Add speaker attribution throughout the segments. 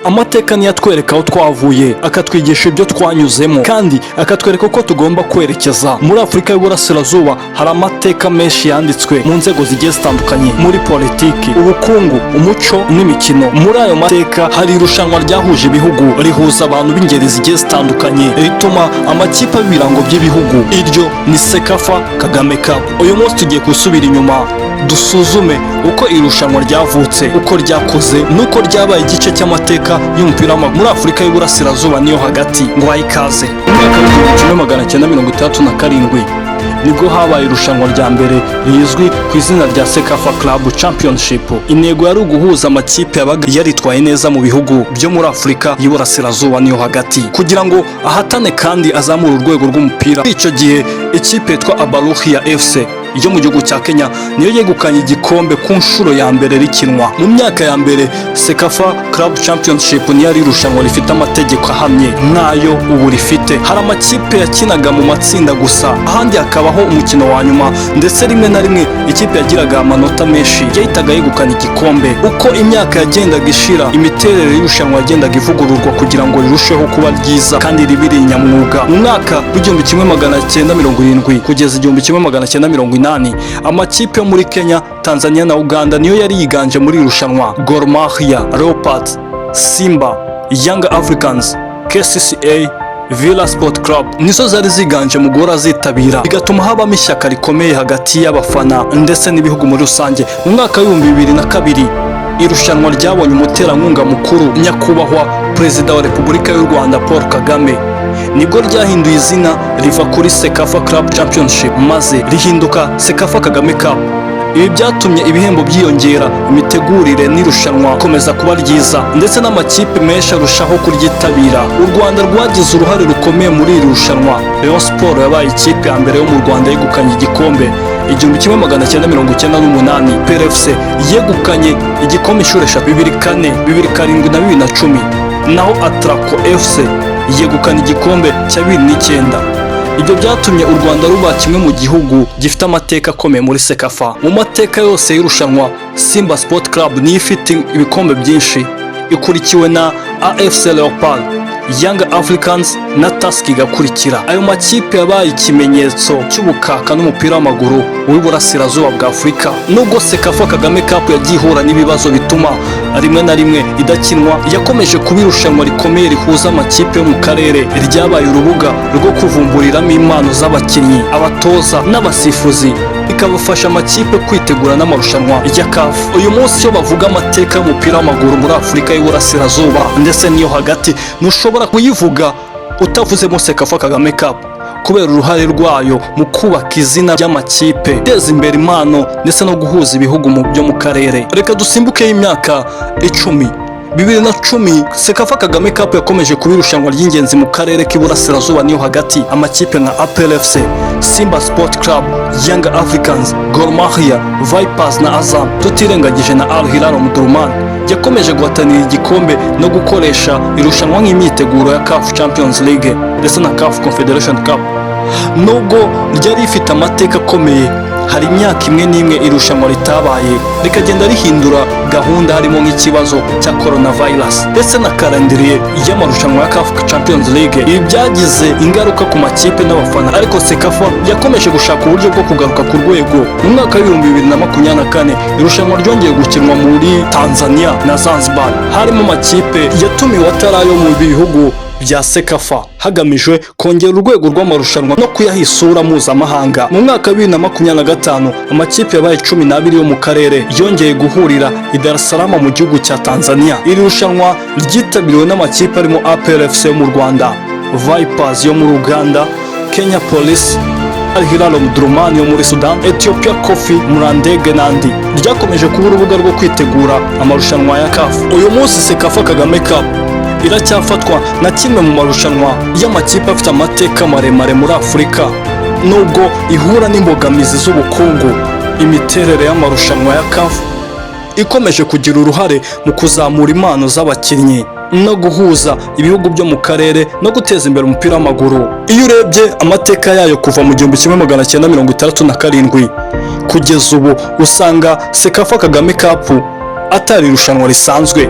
Speaker 1: amateka niyo atwereka aho twavuye, akatwigisha ibyo twanyuzemo, kandi akatwereka ko tugomba kwerekeza. Muri Afurika y'Uburasirazuba hari amateka menshi yanditswe mu nzego zigiye zitandukanye, muri politiki, ubukungu, umuco n'imikino. Muri ayo mateka hari irushanwa ryahuje ibihugu, rihuza abantu b'ingeri zigiye zitandukanye, rituma amakipe y'ibirango by'ibihugu. Iryo ni CECAFA Kagame Cup. Uyu munsi tugiye gusubira inyuma dusuzume uko irushanwa ryavutse, uko ryakoze, nuko ryabaye igice cy'amateka y'umupira w'amaguru muri Afurika y'Uburasirazuba niyo hagati. Ngo ikaze. Mu mwaka wa 1967 nibwo habaye irushanwa rya mbere rizwi ku izina rya CECAFA Club Championship. Intego yari uguhuza amakipe yabaga yaritwaye neza mu bihugu byo muri Afurika y'Uburasirazuba niyo hagati, kugira ngo ahatane kandi azamura urwego rw'umupira. Icyo gihe ikipe yitwa Abaruhi ya FC yo mu gihugu cya Kenya niyo yegukanye igikombe ku nshuro ya mbere rikinwa. Mu myaka ya mbere CECAFA Club Championship niyo ari irushanwa rifite amategeko ahamye nk'ayo ubu rifite. Hari amakipe yakinaga mu matsinda gusa, ahandi hakabaho umukino wa nyuma, ndetse rimwe na rimwe ikipe yagiraga amanota menshi yahitaga yegukana igikombe. Uko imyaka yagendaga ishira, imiterere y'irushanwa yagendaga ivugururwa kugira ngo rirusheho kuba ryiza kandi ribiri nyamwuga. Mu mwaka w'igihumbi 1970 kugeza 1980 amakipe yo muri Kenya, Tanzania na Uganda niyo yari yiganje muri irushanwa. Gor Mahia, Leopards, Simba, Young Africans, KCCA, Villa Sport Club nizo zari ziganje mu guhora zitabira, bigatuma habamo ishyaka rikomeye hagati y'abafana ndetse n'ibihugu muri rusange. Mu mwaka wa 2002 irushanwa ryabonye umuterankunga mukuru, nyakubahwa Perezida wa Repubulika y'u Rwanda Paul Kagame. Nibwo ryahinduye izina riva kuri CECAFA Club Championship maze rihinduka CECAFA Kagame Cup. Ibi byatumye ibihembo byiyongera, imitegurire n'irushanwa komeza kuba ryiza, ndetse n'amakipe menshi arushaho kuryitabira. U Rwanda rwagize uruhare rukomeye muri iri rushanwa. Rayon Sport yabaye ikipe ya mbere yo mu Rwanda yegukanye igikombe 1998. PRFC yegukanye igikombe inshuro 4, 2004, 2007 na 2010. Naho Atraco FC yegukana igikombe cya 2009. Ibyo byatumye u Rwanda ruba kimwe mu gihugu gifite amateka akomeye muri CECAFA. Mu mateka yose y'irushanwa, Simba Sport Club niyo ifite ibikombe byinshi, ikurikiwe na AFC Leopards, Young Africans na Tusker igakurikira. Ayo makipe yabaye ikimenyetso cy'ubukaka n'umupira w'amaguru w'Iburasirazuba bwa Afurika. Nubwo CECAFA Kagame Cup yagiye ihura n'ibibazo bituma rimwe na rimwe idakinwa, yakomeje kuba irushanwa rikomeye rihuza amakipe yo mu karere. Ryabaye urubuga rwo kuvumburiramo impano z'abakinnyi, abatoza n'abasifuzi, bikabafasha amakipe kwitegura n'amarushanwa ya CAF. Uyu munsi iyo bavuga amateka y'umupira w'amaguru muri Afurika y'Uburasirazuba ndetse niyo hagati, ntushobora kuyivuga utavuzemo CECAFA Kagame Cup, kubera uruhare rwayo mu kubaka izina ry'amakipe, guteza imbere impano ndetse no guhuza ibihugu byo mu karere. Reka dusimbuke y'imyaka 10. 2010 CECAFA Kagame Cup yakomeje kuba irushanwa ry'ingenzi mu karere k'Iburasirazuba niyo hagati. Amakipe nka APRFC, Simba Sport Club, Young Africans, Gor Mahia, Vipers na Azam, tutirengagije na Al Hilal Omdurman, yakomeje guhatanira igikombe no gukoresha irushanwa nk'imyiteguro ya CAF Champions League ndetse na CAF Confederation Cup. Nubwo ryari rifite amateka akomeye, hari imyaka imwe n'imwe irushanwa ritabaye, rikagenda rihindura gahunda, harimo nk'ikibazo cya coronavirus ndetse na kalendriye y'amarushanwa ya CAF Champions League. Ibi byagize ingaruka ku makipe n'abafana, ariko CECAFA yakomeje gushaka uburyo bwo kugaruka ku rwego. Mu mwaka wa 2024 irushanwa ryongeye gukinwa muri Tanzania na Zanzibar. Harimo amakipe yatumiwe atarayo mu bihugu bya CECAFA, hagamijwe kongera urwego rw'amarushanwa no kuyaha isura mpuzamahanga. Mu mwaka wa 2025 amakipe yabaye 12 yo mu karere yongeye guhurira i Dar es Salaam mu gihugu cya Tanzania. Iri rushanwa ryitabiriwe n'amakipe arimo APRFC yo mu Rwanda, Vipers yo mu Uganda, Kenya Police, Al Hilal Omdurman yo muri Sudan, Ethiopia Coffee, Murandege n'andi. Ryakomeje kuba urubuga rwo kwitegura amarushanwa ya CAF. Uyu munsi CECAFA Kagame Cup iracyafatwa na kimwe mu marushanwa y'amakipe afite amateka maremare muri Afurika. Nubwo ihura n'imbogamizi z'ubukungu, imiterere y'amarushanwa ya CAF ikomeje kugira uruhare mu kuzamura impano z'abakinnyi no guhuza ibihugu byo mu karere no guteza imbere umupira w'amaguru. Iyo urebye amateka yayo kuva mu 1967 kugeza ubu, usanga CECAFA Kagame Cup atari irushanwa risanzwe.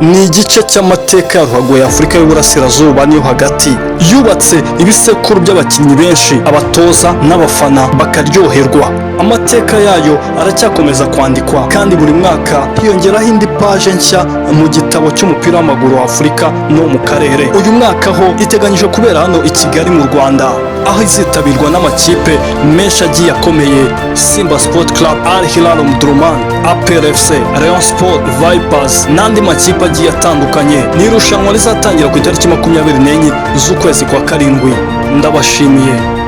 Speaker 1: ni igice cy'amateka ya ruhago ya Afurika y'Uburasirazuba niyo hagati, yubatse ibisekuru by'abakinnyi benshi, abatoza n'abafana bakaryoherwa. Amateka yayo aracyakomeza kwandikwa kandi buri mwaka hiyongeraho indi paje nshya mu gitabo cy'umupira w'amaguru wa Afurika no mu karere. Uyu mwaka ho iteganyije kubera hano i Kigali mu Rwanda, aho izitabirwa n'amakipe menshi agiye akomeye: Simba Sport Club, Al Hilal Omdurman, APR FC, Rayon Sport, Vipers n'andi makipe agiye atandukanye. Ni irushanwa rizatangira ku itariki 24 z'ukwezi kwa karindwi. Ndabashimiye.